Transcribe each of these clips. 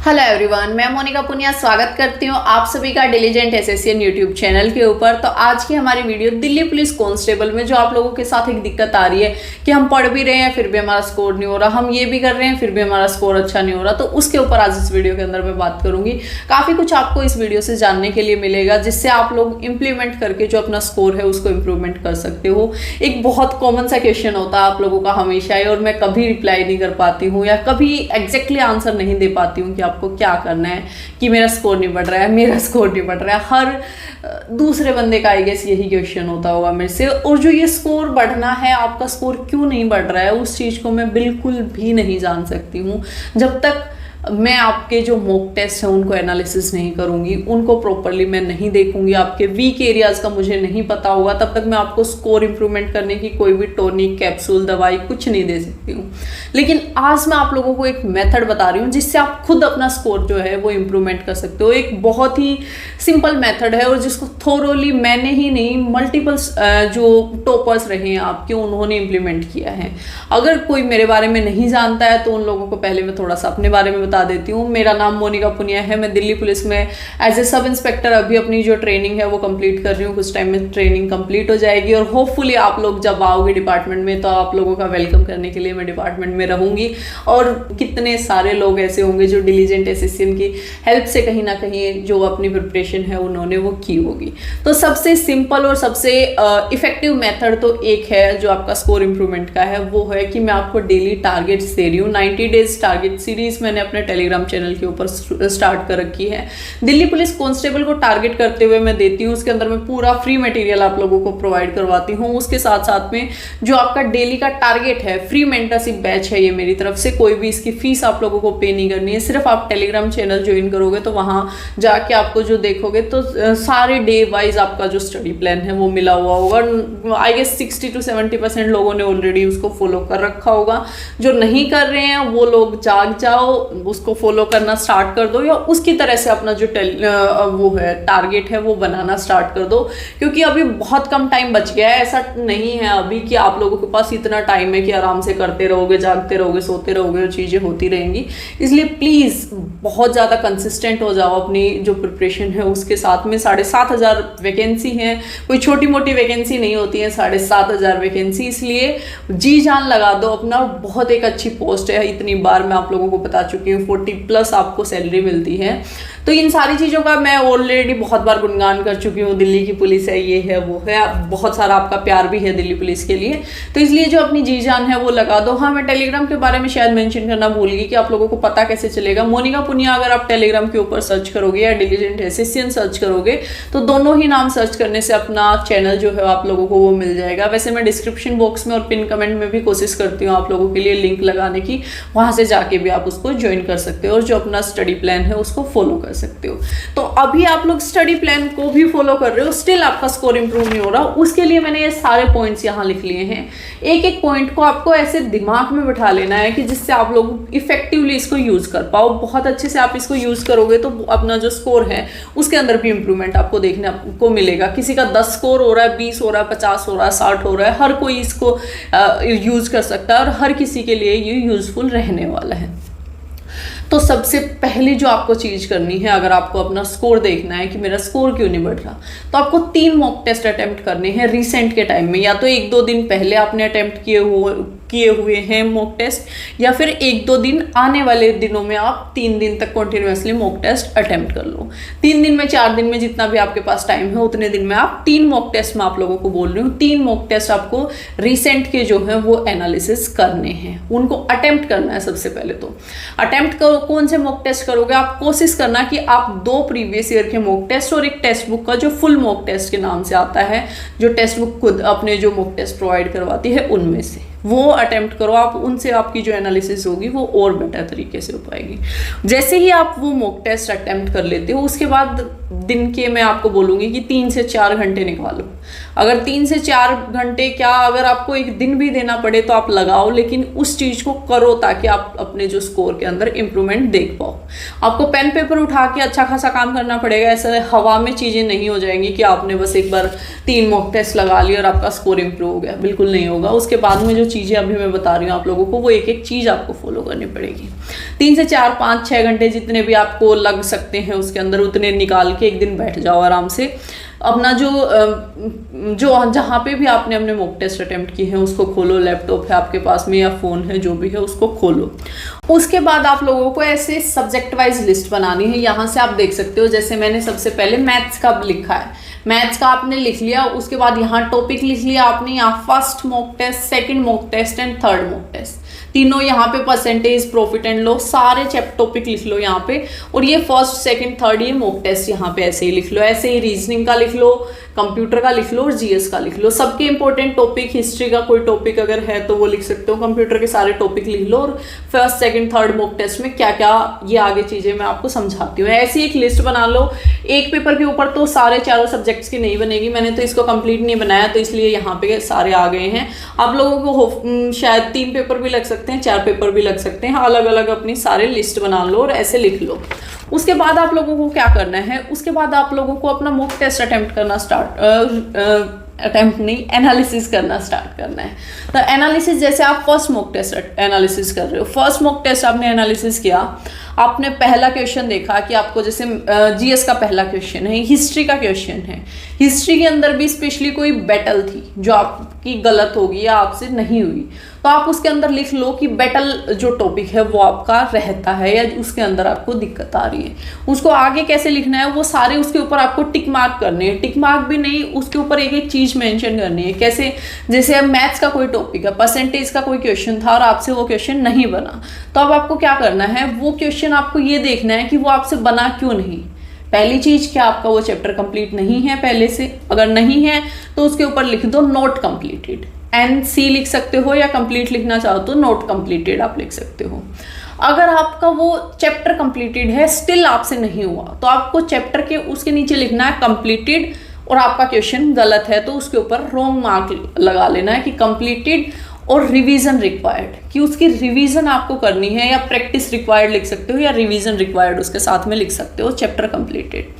Hello everyone, मैं मोनिका पुनिया स्वागत करती हूँ आप सभी का डिलीजेंट एसएससी यूट्यूब चैनल के ऊपर। तो आज की हमारी वीडियो दिल्ली पुलिस कांस्टेबल में जो आप लोगों के साथ एक दिक्कत आ रही है कि हम पढ़ भी रहे हैं फिर भी हमारा स्कोर नहीं हो रहा, हम ये भी कर रहे हैं फिर भी हमारा स्कोर अच्छा नहीं हो रहा, तो उसके ऊपर आज इस वीडियो के अंदर मैं बात करूंगी। काफ़ी कुछ आपको इस वीडियो से जानने के लिए मिलेगा जिससे आप लोग इंप्लीमेंट करके जो अपना स्कोर है उसको इम्प्रूवमेंट कर सकते हो। एक बहुत कॉमन सा क्वेश्चन होता है आप लोगों का हमेशा ही, और मैं कभी रिप्लाई नहीं कर पाती हूँ या कभी एग्जैक्टली आंसर नहीं दे पाती हूँ कि आपको क्या करना है कि मेरा स्कोर नहीं बढ़ रहा है, मेरा स्कोर नहीं बढ़ रहा है। हर दूसरे बंदे का आई गेस यही क्वेश्चन होता होगा मेरे से। और जो ये स्कोर बढ़ना है, आपका स्कोर क्यों नहीं बढ़ रहा है, उस चीज़ को मैं बिल्कुल भी नहीं जान सकती हूँ जब तक मैं आपके जो मॉक टेस्ट हैं उनको एनालिसिस नहीं करूंगी, उनको प्रॉपरली मैं नहीं देखूंगी, आपके वीक एरियाज का मुझे नहीं पता होगा, तब तक मैं आपको स्कोर इंप्रूवमेंट करने की कोई भी टॉनिक, कैप्सूल, दवाई कुछ नहीं दे सकती हूँ। लेकिन आज मैं आप लोगों को एक मेथड बता रही हूँ जिससे आप खुद अपना स्कोर जो है वो इंप्रूवमेंट कर सकते हो। एक बहुत ही सिंपल मेथड है और जिसको थोरोली मैंने ही नहीं, मल्टीपल जो टॉपर्स रहे हैं आपके, उन्होंने इम्प्लीमेंट किया है। अगर कोई मेरे बारे में नहीं जानता है तो उन लोगों को पहले मैं थोड़ा सा अपने बारे में बता देती हूँ। मेरा नाम मोनिका पुनिया है, मैं दिल्ली पुलिस में एज ए सब इंस्पेक्टर अभी अपनी जो ट्रेनिंग है वो कंप्लीट कर रही हूँ। कुछ टाइम में ट्रेनिंग कंप्लीट हो जाएगी और होपफुली आप लोग जब आओगे डिपार्टमेंट में तो आप लोगों का वेलकम करने के लिए मैं डिपार्टमेंट में रहूंगी। और कितने सारे लोग ऐसे होंगे जो डिलीजेंट एसएससी की हेल्प से कहीं ना कहीं जो अपनी प्रिपरेशन है उन्होंने वो की होगी। तो सबसे सिंपल और सबसे इफेक्टिव मेथड तो एक है जो आपका स्कोर इंप्रूवमेंट का है, वो है कि मैं आपको डेली टारगेट्स दे रही हूँ। 90 डेज टारगेट सीरीज मैंने अपने टेलीग्राम चैनल के ऊपर स्टार्ट कर रखी है। दिल्ली पुलिस कांस्टेबल को टारगेट करते हुए मैं देती हूँ, उसके अंदर मैं पूरा फ्री मटेरियल आप लोगों को प्रोवाइड करवाती हूँ। उसके साथ साथ में जो आपका डेली का टारगेट है, फ्री मेंटरशिप बैच है ये मेरी तरफ से, कोई भी इसकी फीस आप लोगों को पे नहीं करनी है। सिर्फ आप टेलीग्राम चैनल ज्वाइन करोगे तो वहां जाके आपको जो देखोगे तो सारे डे वाइज आपका जो स्टडी प्लान है वो मिला हुआ होगा। आई गेस 60 to 70% लोगों ने ऑलरेडी उसको फॉलो कर रखा होगा। जो नहीं कर रहे हैं वो लोग जाग जाओ, उसको फॉलो करना स्टार्ट कर दो या उसकी तरह से अपना जो वो है टारगेट है वो बनाना स्टार्ट कर दो, क्योंकि अभी बहुत कम टाइम बच गया है। ऐसा नहीं है अभी कि आप लोगों के पास इतना टाइम है कि आराम से करते रहोगे, जागते रहोगे, सोते रहोगे और चीज़ें होती रहेंगी। इसलिए प्लीज़ बहुत ज़्यादा कंसिस्टेंट हो जाओ अपनी जो प्रिपरेशन है उसके साथ में। 7,500 वैकेंसी हैं, कोई छोटी मोटी वैकेंसी नहीं होती है, 7,500 वैकेंसी, इसलिए जी जान लगा दो अपना। बहुत एक अच्छी पोस्ट है, इतनी बार मैं आप लोगों को बता चुकी हूँ, 40+ आपको सैलरी मिलती है। तो इन सारी चीज़ों का मैं ऑलरेडी बहुत बार गुणगान कर चुकी हूँ। दिल्ली की पुलिस है, ये है, वो है, बहुत सारा आपका प्यार भी है दिल्ली पुलिस के लिए। तो इसलिए जो अपनी जी जान है वो लगा दो। हाँ, मैं टेलीग्राम के बारे में शायद मेंशन करना भूल गई कि आप लोगों को पता कैसे चलेगा। मोनिका पुनिया अगर आप टेलीग्राम के ऊपर सर्च करोगे या डिलीजेंट एसएससी सर्च करोगे तो दोनों ही नाम सर्च करने से अपना चैनल जो है आप लोगों को वो मिल जाएगा। वैसे मैं डिस्क्रिप्शन बॉक्स में और पिन कमेंट में भी कोशिश करती हूँ आप लोगों के लिए लिंक लगाने की, वहाँ से जाके भी आप उसको ज्वाइन कर सकते हो और जो अपना स्टडी प्लान है उसको फॉलो कर सकते हो। तो अभी आप लोग स्टडी प्लान को भी फॉलो कर रहे हो, स्टिल आपका स्कोर इंप्रूव नहीं हो रहा, उसके लिए मैंने ये सारे पॉइंट्स यहाँ लिख लिए हैं। एक एक पॉइंट को आपको ऐसे दिमाग में बिठा लेना है कि जिससे आप लोग इफेक्टिवली इसको यूज कर पाओ। बहुत अच्छे से आप इसको यूज करोगे तो अपना जो स्कोर है उसके अंदर भी इंप्रूवमेंट आपको देखने को मिलेगा। किसी का 10 स्कोर हो रहा है, 20 हो रहा है, 50 हो रहा है, 60 हो रहा है, हर कोई इसको यूज कर सकता है और हर किसी के लिए ये यूजफुल रहने वाला है। तो सबसे पहली जो आपको चीज़ करनी है, अगर आपको अपना स्कोर देखना है कि मेरा स्कोर क्यों नहीं बढ़ रहा, तो आपको 3 मॉक टेस्ट अटेम्प्ट करने हैं रिसेंट के टाइम में। या तो 1-2 दिन पहले आपने अटेम्प्ट किए हुए हैं मॉक टेस्ट, या फिर 1-2 दिन आने वाले दिनों में आप 3 दिन तक कंटिन्यूअसली मॉक टेस्ट अटेम्प्ट कर लो। 3 दिन में, 4 दिन में, जितना भी आपके पास टाइम है उतने दिन में आप 3 मॉक टेस्ट मैं आप लोगों को बोल रही हूँ। 3 मॉक टेस्ट आपको रिसेंट के जो है वो एनालिसिस करने हैं, उनको अटेम्प्ट करना है। सबसे पहले तो अटेम्प्ट कौन से मॉक टेस्ट करोगे, आप कोशिश करना कि आप 2 प्रीवियस ईयर के मॉक टेस्ट और एक टेक्स्ट बुक का जो फुल मॉक टेस्ट के नाम से आता है, जो टेक्स्ट बुक खुद अपने जो मॉक टेस्ट प्रोवाइड करवाती है उनमें से वो अटेम्प्ट करो आप। उनसे आपकी जो एनालिसिस होगी वो और बेटर तरीके से हो पाएगी। जैसे ही आप वो मॉक टेस्ट अटेम्प्ट कर लेते हो उसके बाद दिन के मैं आपको बोलूँगी कि 3 से 4 घंटे निकालो। अगर 3 से 4 घंटे क्या, अगर आपको एक दिन भी देना पड़े तो आप लगाओ, लेकिन उस चीज़ को करो ताकि आप अपने जो स्कोर के अंदर इंप्रूवमेंट देख पाओ। आपको पेन पेपर उठा के अच्छा खासा काम करना पड़ेगा, ऐसे हवा में चीज़ें नहीं हो जाएंगी कि आपने बस एक बार 3 मॉक टेस्ट लगा लिया और आपका स्कोर इंप्रूव हो गया, बिल्कुल नहीं होगा। उसके बाद में जो चीज़ें अभी मैं बता रही हूँ आप लोगों को, वो एक एक चीज़ आपको फॉलो करनी पड़ेगी। 3 से 4 5 6 घंटे जितने भी आपको लग सकते हैं उसके अंदर उतने निकाल के एक दिन बैठ जाओ आराम से। अपना जो जहाँ पे भी आपने अपने मॉक टेस्ट अटेम्प्ट किए हैं उसको खोलो, लैपटॉप है आपके पास में या फ़ोन है जो भी है उसको खोलो। उसके बाद आप लोगों को ऐसे सब्जेक्ट वाइज लिस्ट बनानी है। यहाँ से आप देख सकते हो, जैसे मैंने सबसे पहले मैथ्स का लिखा है, मैथ्स का आपने लिख लिया। उसके बाद यहाँ टॉपिक लिख लिया आपने, यहाँ first mock test, second mock test and third mock test, तीनों यहाँ पे परसेंटेज, प्रॉफिट एंड लॉस, सारे टॉपिक लिख लो यहाँ पे। और ये फर्स्ट सेकंड थर्ड ये मॉक टेस्ट यहाँ पे ऐसे ही लिख लो। ऐसे ही रीजनिंग का लिख लो, कंप्यूटर का लिख लो और जीएस का लिख लो। सबके इंपॉर्टेंट टॉपिक, हिस्ट्री का कोई टॉपिक अगर है तो वो लिख सकते हो, कंप्यूटर के सारे टॉपिक लिख लो। और first second third mock test में क्या क्या ये आगे चीजें मैं आपको समझाती हूँ। ऐसी एक लिस्ट बना लो। एक पेपर के ऊपर तो सारे चारों सब्जेक्ट्स की नहीं बनेगी, मैंने तो इसको कंप्लीट नहीं बनाया तो इसलिए यहाँ पे सारे आ गए हैं। आप लोगों को शायद 3 पेपर भी लग सकते हैं, 4 पेपर भी लग सकते हैं, अलग अलग अपनी सारे लिस्ट बना लो और ऐसे लिख लो। उसके बाद आप लोगों को क्या करना है, उसके बाद आप लोगों को अपना मॉक टेस्ट अटेम्प्ट करना एनालिसिस करना स्टार्ट करना है। तो एनालिसिस, जैसे आप फर्स्ट मॉक टेस्ट एनालिसिस कर रहे हो, फर्स्ट मॉक टेस्ट आपने एनालिसिस किया, आपने पहला क्वेश्चन देखा कि आपको जैसे जीएस का पहला क्वेश्चन है, हिस्ट्री का क्वेश्चन है, हिस्ट्री के अंदर भी स्पेशली कोई बैटल थी जो आपकी गलत होगी या आपसे नहीं हुई, तो आप उसके अंदर लिख लो कि बैटल जो टॉपिक है वो आपका रहता है या उसके अंदर आपको दिक्कत आ रही है। उसको आगे कैसे लिखना है वो सारे उसके ऊपर आपको टिक मार्क करने हैं। टिक मार्क भी नहीं, उसके ऊपर एक एक चीज मेंशन करनी है। कैसे, जैसे अब मैथ्स का कोई टॉपिक है, परसेंटेज का कोई क्वेश्चन था और आपसे वो क्वेश्चन नहीं बना, तो अब आपको क्या करना है, वो क्वेश्चन आपको ये देखना है कि वो आपसे बना क्यों नहीं। पहली चीज, क्या आपका वो चैप्टर कंप्लीट नहीं है पहले से? अगर नहीं है तो उसके ऊपर लिख दो नॉट कंप्लीटेड, NC लिख सकते हो, या कंप्लीट लिखना चाहो तो नॉट कंप्लीटेड आप लिख सकते हो। अगर आपका वो चैप्टर कंप्लीटेड है स्टिल आपसे नहीं हुआ तो आपको चैप्टर के उसके नीचे लिखना है कंप्लीटेड, और आपका क्वेश्चन गलत है तो उसके ऊपर रॉन्ग मार्क लगा लेना है कि कंप्लीटेड और रिवीजन रिक्वायर्ड, कि उसकी रिवीजन आपको करनी है, या प्रैक्टिस रिक्वायर्ड लिख सकते हो या रिवीजन रिक्वायर्ड उसके साथ में लिख सकते हो, चैप्टर कंप्लीटेड।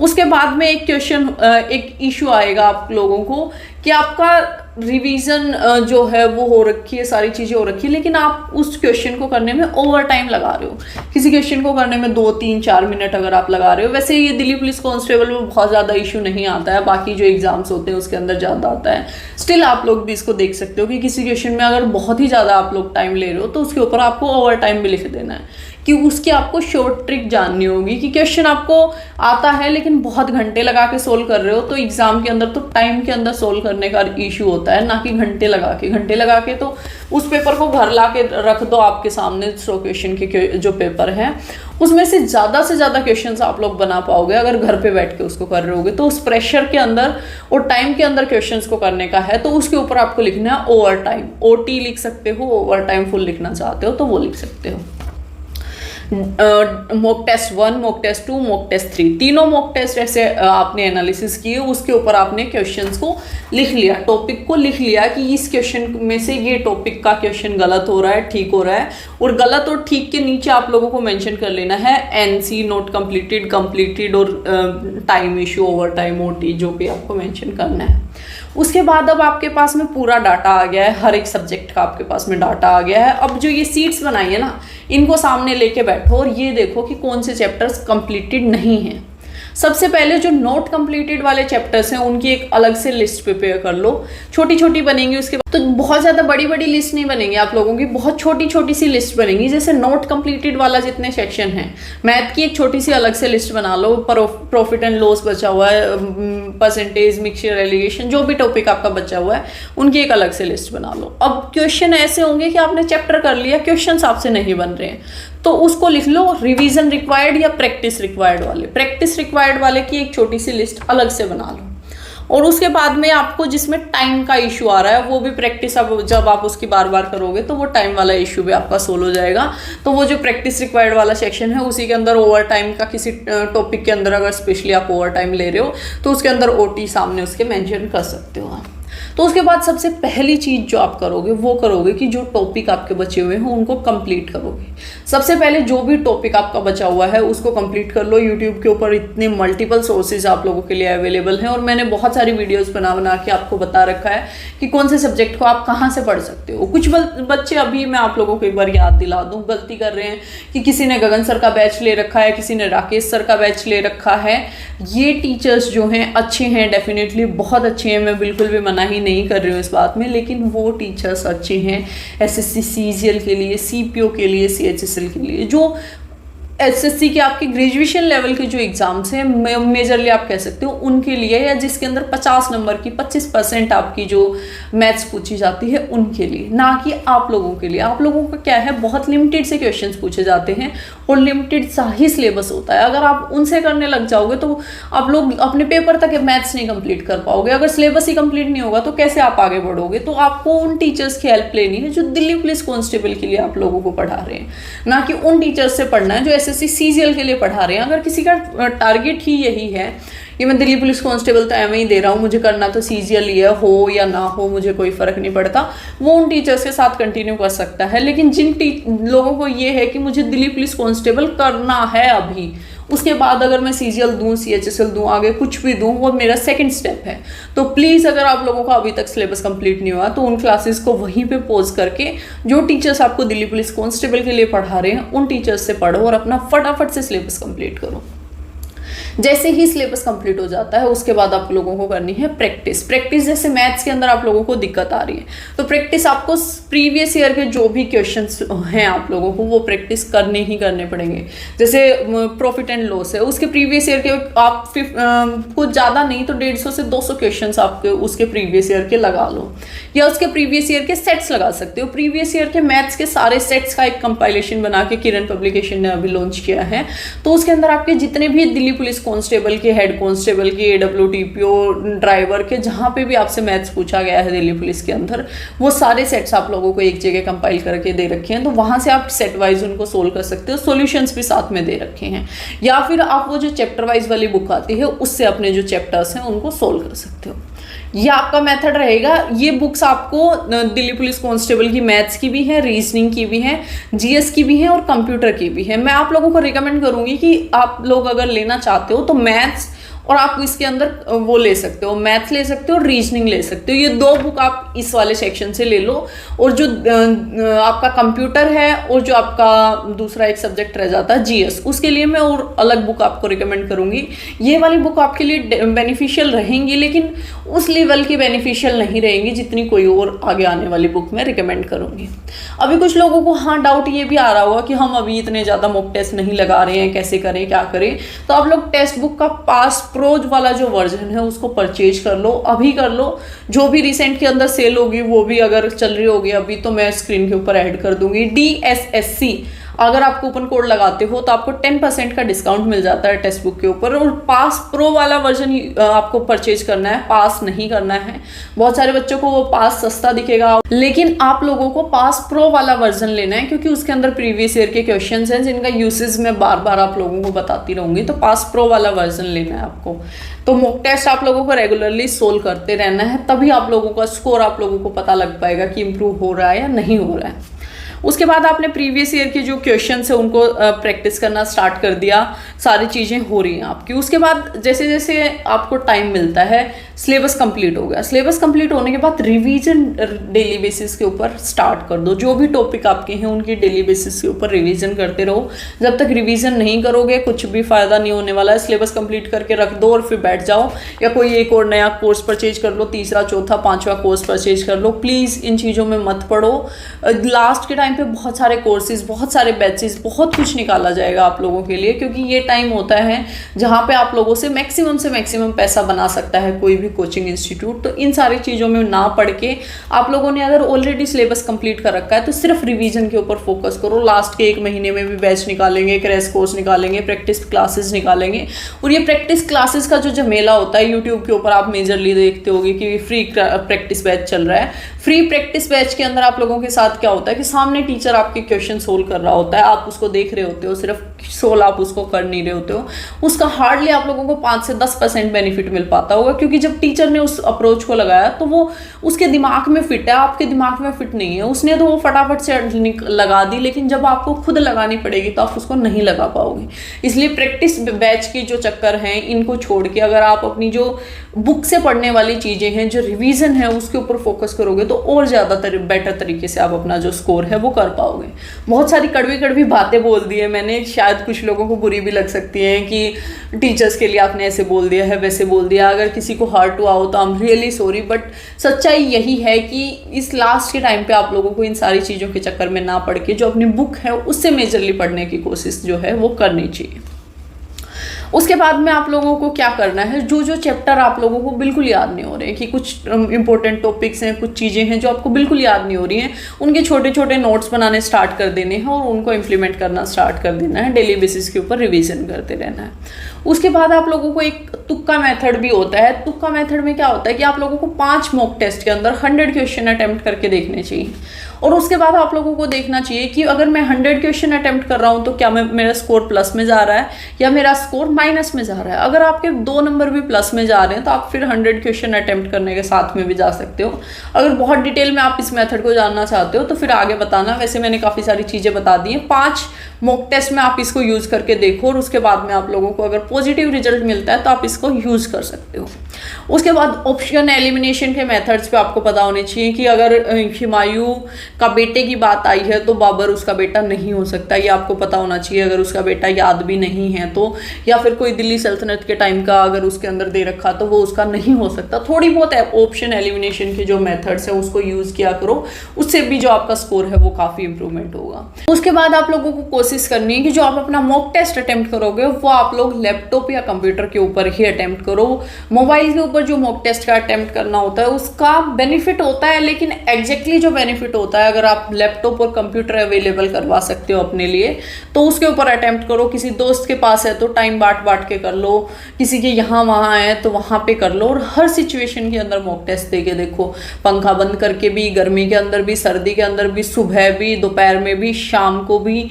उसके बाद में एक क्वेश्चन, एक इशू आएगा आप लोगों को कि आपका रिवीजन जो है वो हो रखी है, सारी चीज़ें हो रखी है, लेकिन आप उस क्वेश्चन को करने में ओवर टाइम लगा रहे हो। किसी क्वेश्चन को करने में 2 3 4 मिनट अगर आप लगा रहे हो, वैसे ये दिल्ली पुलिस कांस्टेबल में बहुत ज़्यादा इशू नहीं आता है, बाकी जो एग्जाम्स होते हैं उसके अंदर ज़्यादा आता है। स्टिल आप लोग भी इसको देख सकते हो कि किसी क्वेश्चन में अगर बहुत ही ज़्यादा आप लोग टाइम ले रहे हो तो उसके ऊपर आपको ओवर टाइम भी लिख देना है, कि उसकी आपको शॉर्ट ट्रिक जाननी होगी कि क्वेश्चन आपको आता है लेकिन बहुत घंटे लगा के सोल्व कर रहे हो, तो एग्जाम के अंदर तो टाइम के अंदर सोल्व करने का इशू होता है, ना कि घंटे लगा के। तो उस पेपर को घर ला के रख दो आपके सामने, 100 क्वेश्चन के जो पेपर है उसमें से ज़्यादा क्वेश्चंस आप लोग बना पाओगे अगर घर पे बैठ के उसको कर रहे होगे। तो उस प्रेशर के अंदर और टाइम के अंदर क्वेश्चंस को करने का है, तो उसके ऊपर आपको लिखना है ओवर टाइम, OT लिख सकते हो, ओवर टाइम फुल लिखना चाहते हो तो वो लिख सकते हो। Mock test 1, mock test 2, mock test 3, तीनों मॉक टेस्ट ऐसे आपने एनालिसिस किए, उसके ऊपर आपने क्वेश्चंस को लिख लिया, टॉपिक को लिख लिया कि इस क्वेश्चन में से ये टॉपिक का क्वेश्चन गलत हो रहा है, ठीक हो रहा है, और गलत और ठीक के नीचे आप लोगों को मेंशन कर लेना है NC, नॉट कंप्लीटेड, कंप्लीटेड और time issue, over time, OT जो भी आपको मेंशन करना है। उसके बाद अब आपके पास में पूरा डाटा आ गया है, हर एक सब्जेक्ट का आपके पास में डाटा आ गया है। अब जो ये सीट्स बनाई है ना, इनको सामने लेके बैठो और ये देखो कि कौन से चैप्टर्स कंप्लीटेड नहीं हैं। सबसे पहले जो नॉट कंप्लीटेड वाले चैप्टर्स हैं उनकी एक अलग से लिस्ट प्रिपेयर कर लो, छोटी छोटी बनेंगी। उसके बाद तो बहुत ज़्यादा बड़ी बड़ी लिस्ट नहीं बनेंगी आप लोगों की, बहुत छोटी छोटी सी लिस्ट बनेगी। जैसे नॉट कंप्लीटेड वाला जितने सेक्शन हैं, मैथ की एक छोटी सी अलग से लिस्ट बना लो, प्रॉफिट एंड लॉस बचा हुआ है, परसेंटेज, मिक्सचर, एलिगेशन, जो भी टॉपिक आपका बचा हुआ है उनकी एक अलग से लिस्ट बना लो। अब क्वेश्चन ऐसे होंगे कि आपने चैप्टर कर लिया, क्वेश्चन आपसे नहीं बन रहे हैं, तो उसको लिख लो रिवीजन रिक्वायर्ड या प्रैक्टिस रिक्वायर्ड वाले। प्रैक्टिस रिक्वायर्ड वाले की एक छोटी सी लिस्ट अलग से बना लो। और उसके बाद में आपको जिसमें टाइम का इशू आ रहा है वो भी प्रैक्टिस, अब जब आप उसकी बार बार करोगे तो वो टाइम वाला इशू भी आपका सोल्व हो जाएगा। तो वो जो प्रैक्टिस रिक्वायर्ड वाला सेक्शन है उसी के अंदर ओवर टाइम का, किसी टॉपिक के अंदर अगर स्पेशली आप ओवर टाइम ले रहे हो तो उसके अंदर OT सामने उसके मेंशन कर सकते हो आप। तो उसके बाद सबसे पहली चीज़ जो आप करोगे वो करोगे कि जो टॉपिक आपके बचे हुए हैं उनको कंप्लीट करोगे। सबसे पहले जो भी टॉपिक आपका बचा हुआ है उसको कंप्लीट कर लो। यूट्यूब के ऊपर इतने मल्टीपल सोर्सेज आप लोगों के लिए अवेलेबल हैं और मैंने बहुत सारी वीडियोस बना के आपको बता रखा है कि कौन से सब्जेक्ट को आप कहाँ से पढ़ सकते हो। कुछ बच्चे, अभी मैं आप लोगों को एक बार याद दिला दूँ, गलती कर रहे हैं कि किसी ने गगन सर का बैच ले रखा है, किसी ने राकेश सर का बैच ले रखा है। ये टीचर्स जो हैं अच्छे हैं, डेफिनेटली बहुत अच्छे हैं, मैं बिल्कुल भी मना ही नहीं कर रही हूँ इस बात में, लेकिन वो टीचर्स अच्छे हैं एसएससी सीजीएल के लिए, सीपीओ के लिए, सीएचएसएल के लिए, जो एसएससी के आपके ग्रेजुएशन लेवल के जो एग्जाम्स हैं मेजरली आप कह सकते हो उनके लिए, या जिसके अंदर 50 नंबर की 25% आपकी जो मैथ्स पूछी जाती है उनके लिए, ना कि आप लोगों के लिए। आप लोगों का क्या है, बहुत लिमिटेड से क्वेश्चंस पूछे जाते हैं और लिमिटेड सा ही सिलेबस होता है। अगर आप उनसे करने लग जाओगे तो आप लोग अपने पेपर तक मैथ्स नहीं कंप्लीट कर पाओगे। अगर सिलेबस ही कंप्लीट नहीं होगा तो कैसे आप आगे बढ़ोगे। तो आपको उन टीचर्स की हेल्प लेनी है जो दिल्ली पुलिस कांस्टेबल के लिए आप लोगों को पढ़ा रहे हैं, ना कि उन टीचर्स से पढ़ना है जो एसएससी सीजीएल के लिए पढ़ा रहे हैं। अगर किसी का टारगेट ही यही है कि मैं दिल्ली पुलिस कांस्टेबल तो एम ही दे रहा हूँ, मुझे करना तो सीजीएल ही है, हो या ना हो मुझे कोई फ़र्क नहीं पड़ता, वो उन टीचर्स के साथ कंटिन्यू कर सकता है। लेकिन जिन लोगों को ये है कि मुझे दिल्ली पुलिस कांस्टेबल करना है अभी, उसके बाद अगर मैं सीजीएल दूँ, सीएचएसएल दूँ, आगे कुछ भी दूँ, वो मेरा सेकंड स्टेप है, तो प्लीज़ अगर आप लोगों का अभी तक सिलेबस कंप्लीट नहीं हुआ तो उन क्लासेस को वहीं पे पॉज करके जो टीचर्स आपको दिल्ली पुलिस कांस्टेबल के लिए पढ़ा रहे हैं उन टीचर्स से पढ़ो और अपना फटाफट से सिलेबस कंप्लीट करो। जैसे ही सिलेबस कंप्लीट हो जाता है उसके बाद आप लोगों को करनी है प्रैक्टिस। जैसे मैथ्स के अंदर आप लोगों को दिक्कत आ रही है तो प्रैक्टिस आपको प्रीवियस ईयर के जो भी क्वेश्चंस हैं आप लोगों को वो प्रैक्टिस करने ही करने पड़ेंगे। जैसे प्रॉफिट एंड लॉस है, उसके प्रीवियस ईयर के आप कुछ ज़्यादा नहीं तो 150 से 200 क्वेश्चन आपके उसके प्रीवियस ईयर के लगा लो, या उसके प्रीवियस ईयर के सेट्स लगा सकते हो। प्रीवियस ईयर के मैथ्स के सारे सेट्स का एक कंपाइलेशन बना के किरण पब्लिकेशन ने अभी लॉन्च किया है, तो उसके अंदर आपके जितने भी दिल्ली पुलिस कांस्टेबल के, हेड कांस्टेबल के, AWTPO ड्राइवर के, जहाँ पे भी आपसे मैथ्स पूछा गया है दिल्ली पुलिस के अंदर, वो सारे सेट्स आप लोगों को एक जगह कंपाइल करके दे रखे हैं। तो वहाँ से आप सेट वाइज उनको सोल्व कर सकते हो, सॉल्यूशंस भी साथ में दे रखे हैं, या फिर आप वो जो चैप्टर वाइज वाली बुक आती है उससे अपने जो चैप्टर्स हैं उनको सोल्व कर सकते हो। ये आपका मेथड रहेगा। ये बुक्स आपको दिल्ली पुलिस कांस्टेबल की मैथ्स की भी है, रीजनिंग की भी है, जीएस की भी है और कंप्यूटर की भी है। मैं आप लोगों को रिकमेंड करूंगी कि आप लोग अगर लेना चाहते हो तो मैथ्स और आप इसके अंदर वो ले सकते हो, मैथ्स ले सकते हो, रीजनिंग ले सकते हो। ये दो बुक आप इस वाले सेक्शन से ले लो, और जो आपका कंप्यूटर है और जो आपका दूसरा एक सब्जेक्ट रह जाता है जीएस, उसके लिए मैं और अलग बुक आपको रिकमेंड करूंगी। ये वाली बुक आपके लिए बेनिफिशियल रहेंगी, लेकिन उस लेवल की बेनिफिशियल नहीं रहेंगी जितनी कोई और आगे आने वाली बुक मैं रिकमेंड करूंगी। अभी कुछ लोगों को डाउट ये भी आ रहा होगा कि हम अभी इतने ज़्यादा मॉक टेस्ट नहीं लगा रहे हैं, कैसे करें, क्या करें। तो आप लोग टेक्स्ट बुक का पास प्रोज वाला जो वर्जन है उसको परचेज कर लो, अभी कर लो। जो भी रिसेंट के अंदर सेल होगी वो भी अगर चल रही होगी अभी तो मैं स्क्रीन के ऊपर ऐड कर दूंगी। DSSC अगर आप कूपन कोड लगाते हो तो आपको 10% का डिस्काउंट मिल जाता है टेक्स्ट बुक के ऊपर। और पास प्रो वाला वर्जन आपको परचेज करना है, पास नहीं करना है। बहुत सारे बच्चों को वो पास सस्ता दिखेगा, लेकिन आप लोगों को पास प्रो वाला वर्जन लेना है, क्योंकि उसके अंदर प्रीवियस ईयर के क्वेश्चंस हैं जिनका यूसेज मैं बार बार आप लोगों को बताती रहूंगी। तो पास प्रो वाला वर्जन लेना है आपको। तो मॉक टेस्ट आप लोगों को रेगुलरली सोल्व करते रहना है, तभी आप लोगों का स्कोर आप लोगों को पता लग पाएगा कि इम्प्रूव हो रहा है या नहीं हो रहा है। उसके बाद आपने प्रीवियस ईयर के जो क्वेश्चन है उनको प्रैक्टिस करना स्टार्ट कर दिया, सारी चीज़ें हो रही हैं आपकी। उसके बाद जैसे जैसे आपको टाइम मिलता है, सिलेबस कंप्लीट हो गया। सिलेबस कंप्लीट होने के बाद रिवीजन डेली बेसिस के ऊपर स्टार्ट कर दो। जो भी टॉपिक आपके हैं उनकी डेली बेसिस के ऊपर रिवीजन करते रहो। जब तक रिवीजन नहीं करोगे कुछ भी फ़ायदा नहीं होने वाला है। सिलेबस कंप्लीट करके रख दो और फिर बैठ जाओ, या कोई एक और नया कोर्स परचेज कर लो, तीसरा चौथा पांचवा कोर्स परचेज कर लो। प्लीज़ इन चीज़ों में मत पढ़ो। लास्ट के टाइम पे बहुत सारे कोर्सेज, बहुत सारे बैचेस, बहुत कुछ निकाला जाएगा आप लोगों के लिए, क्योंकि ये टाइम होता है जहाँ पे आप लोगों से मैक्सिमम पैसा बना सकता है कोई भी कोचिंग इंस्टीट्यूट। तो इन सारी चीज़ों में ना पढ़ के आप लोगों ने अगर ऑलरेडी सिलेबस कंप्लीट कर रखा है तो सिर्फ रिवीजन के ऊपर फोकस करो। लास्ट के 1 महीने में भी बैच निकालेंगे, क्रैश कोर्स निकालेंगे, प्रैक्टिस क्लासेस निकालेंगे। और ये प्रैक्टिस क्लासेस का जो झमेला होता है, यूट्यूब के ऊपर आप मेजरली देखते होगे कि फ्री प्रैक्टिस बैच चल रहा है। फ्री प्रैक्टिस बैच के अंदर आप लोगों के साथ क्या होता है कि सामने टीचर आपके क्वेश्चन सोल्व कर रहा होता है, आप उसको देख रहे होते हो, सिर्फ सोल्व आप उसको कर नहीं रहे होते हो, उसका हार्डली आप लोगों को 5 से 10% बेनिफिट मिल पाता होगा, क्योंकि जब टीचर ने उस अप्रोच को लगाया तो वो उसके दिमाग में फिट है, आपके दिमाग में फिट नहीं है। उसने तो वो फटाफट से लगा दी, लेकिन जब आपको खुद लगानी पड़ेगी तो आप उसको नहीं लगा पाओगे। इसलिए प्रैक्टिस बैच की जो चक्कर हैं इनको छोड़ के अगर आप अपनी जो बुक से पढ़ने वाली चीज़ें हैं, जो रिवीजन है, उसके ऊपर फोकस करोगे तो और ज़्यादा बेटर तरीके से आप अपना जो स्कोर है वो कर पाओगे। बहुत सारी कड़वी कड़वी बातें बोल दी है मैंने, शायद कुछ लोगों को बुरी भी लग सकती है कि टीचर्स के लिए आपने ऐसे बोल दिया है, वैसे बोल दिया। अगर किसी को हर्ट हुआ हो तो I am really sorry, but सच्चाई यही है कि इस लास्ट के टाइम पे आप लोगों को इन सारी चीज़ों के चक्कर में ना पड़ के जो अपनी बुक है उससे मेजरली पढ़ने की कोशिश जो है वो करनी चाहिए। उसके बाद में आप लोगों को क्या करना है, जो जो चैप्टर आप लोगों को बिल्कुल याद नहीं हो रहे हैं, कि कुछ इंपॉर्टेंट टॉपिक्स हैं, कुछ चीज़ें हैं जो आपको बिल्कुल याद नहीं हो रही हैं, उनके छोटे छोटे नोट्स बनाने स्टार्ट कर देने हैं और उनको इम्प्लीमेंट करना स्टार्ट कर देना है। डेली बेसिस के ऊपर रिवीजन करते रहना है। उसके बाद आप लोगों को एक तुक्का मेथड भी होता है। तुक्का मेथड में क्या होता है कि आप लोगों को 5 मॉक टेस्ट के अंदर 100 क्वेश्चन अटेम्प्ट करके देखने चाहिए, और उसके बाद आप लोगों को देखना चाहिए कि अगर मैं 100 क्वेश्चन अटेम्प्ट कर रहा हूँ तो क्या मेरा स्कोर प्लस में जा रहा है या मेरा स्कोर माइनस में जा रहा है। अगर आपके 2 नंबर भी प्लस में जा रहे हैं तो आप फिर 100 क्वेश्चन अटेम्प्ट करने के साथ में भी जा सकते हो। अगर बहुत डिटेल में आप इस मेथड को जानना चाहते हो तो फिर आगे बताना। वैसे मैंने काफ़ी सारी चीज़ें बता दी हैं। 5 मॉक टेस्ट में आप इसको यूज़ करके देखो, और उसके बाद में आप लोगों को अगर पॉजिटिव रिजल्ट मिलता है तो आप इसको यूज़ कर सकते हो। उसके बाद ऑप्शन एलिमिनेशन के मेथड्स पे आपको पता होने चाहिए कि अगर हुमायूं का बेटे की बात आई है तो बाबर उसका बेटा नहीं हो सकता, ये आपको पता होना चाहिए। अगर उसका बेटा याद भी नहीं है तो, या फिर कोई दिल्ली सल्तनत के टाइम का अगर उसके अंदर दे रखा तो वो उसका नहीं हो सकता। थोड़ी बहुत ऑप्शन एलिमिनेशन के जो मेथड्स है उसको यूज़ किया करो, उससे भी जो आपका स्कोर है वो काफ़ी इंप्रूवमेंट होगा। उसके बाद आप लोगों को कोशिश करनी है कि जो आप अपना मॉक टेस्ट अटेम्प्ट करोगे वो आप लोग लैपटॉप या कंप्यूटर के ऊपर ही अटेम्प्ट करो। मोबाइल के ऊपर जो मॉक टेस्ट का अटेम्प्ट करना होता है उसका बेनिफिट होता है, लेकिन एग्जैक्टली जो बेनिफिट होता है, अगर आप लैपटॉप और कंप्यूटर अवेलेबल करवा सकते हो अपने लिए तो उसके ऊपर अटेम्प्ट करो। किसी दोस्त के पास है तो टाइम बांट के कर लो, किसी के यहाँ वहाँ है तो वहाँ पे कर लो, और हर सिचुएशन के अंदर मॉक टेस्ट दे के देखो। पंखा बंद करके भी, गर्मी के अंदर भी, सर्दी के अंदर भी, सुबह भी, दोपहर में भी, शाम को भी।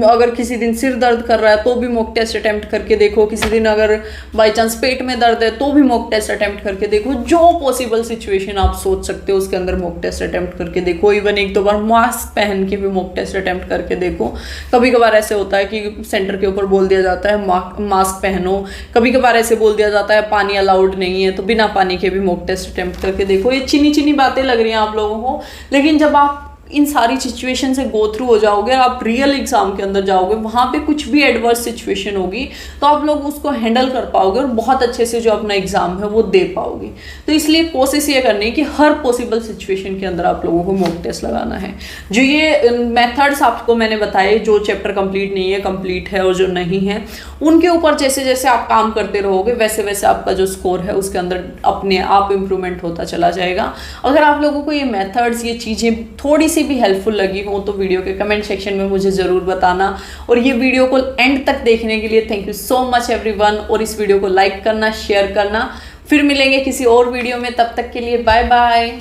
अगर किसी दिन सिर दर्द कर रहा है तो भी मॉक टेस्ट अटेम्प्ट करके देखो। किसी दिन अगर बाई चांस पेट में दर्द है तो भी मॉक टेस्ट अटेम्प्ट करके देखो। जो पॉसिबल सिचुएशन आप सोच सकते हो उसके अंदर मॉक टेस्ट अटेम्प्ट करके देखो। इवन एक दो बार मास्क पहन के भी मॉक टेस्ट अटेम्प्ट करके देखो। कभी कभार ऐसे होता है कि सेंटर के ऊपर बोल दिया जाता है मास्क पहनो, कभी कभार ऐसे बोल दिया जाता है पानी अलाउड नहीं है, तो बिना पानी के भी मॉक टेस्ट अटेम्प्ट करके देखो। ये चिनी चिनी बातें लग रही हैं आप लोगों को, लेकिन जब आप इन सारी सिचुएशन से गो थ्रू हो जाओगे, आप रियल एग्जाम के अंदर जाओगे, वहाँ पे कुछ भी एडवर्स सिचुएशन होगी तो आप लोग उसको हैंडल कर पाओगे और बहुत अच्छे से जो अपना एग्जाम है वो दे पाओगे। तो इसलिए कोशिश ये करनी है कि हर पॉसिबल सिचुएशन के अंदर आप लोगों को मॉक टेस्ट लगाना है। जो ये मेथड्स आपको मैंने बताए, जो चैप्टर कंप्लीट नहीं है, कंप्लीट है, और जो नहीं है, उनके ऊपर जैसे जैसे आप काम करते रहोगे वैसे वैसे आपका जो स्कोर है उसके अंदर अपने आप इम्प्रूवमेंट होता चला जाएगा। अगर आप लोगों को ये मेथड्स, ये चीज़ें थोड़ी भी हेल्पफुल लगी हो तो वीडियो के कमेंट सेक्शन में मुझे ज़रूर बताना। और ये वीडियो को एंड तक देखने के लिए thank you so much everyone. और इस वीडियो को लाइक करना, शेयर करना। फिर मिलेंगे किसी और वीडियो में, तब तक के लिए बाय बाय।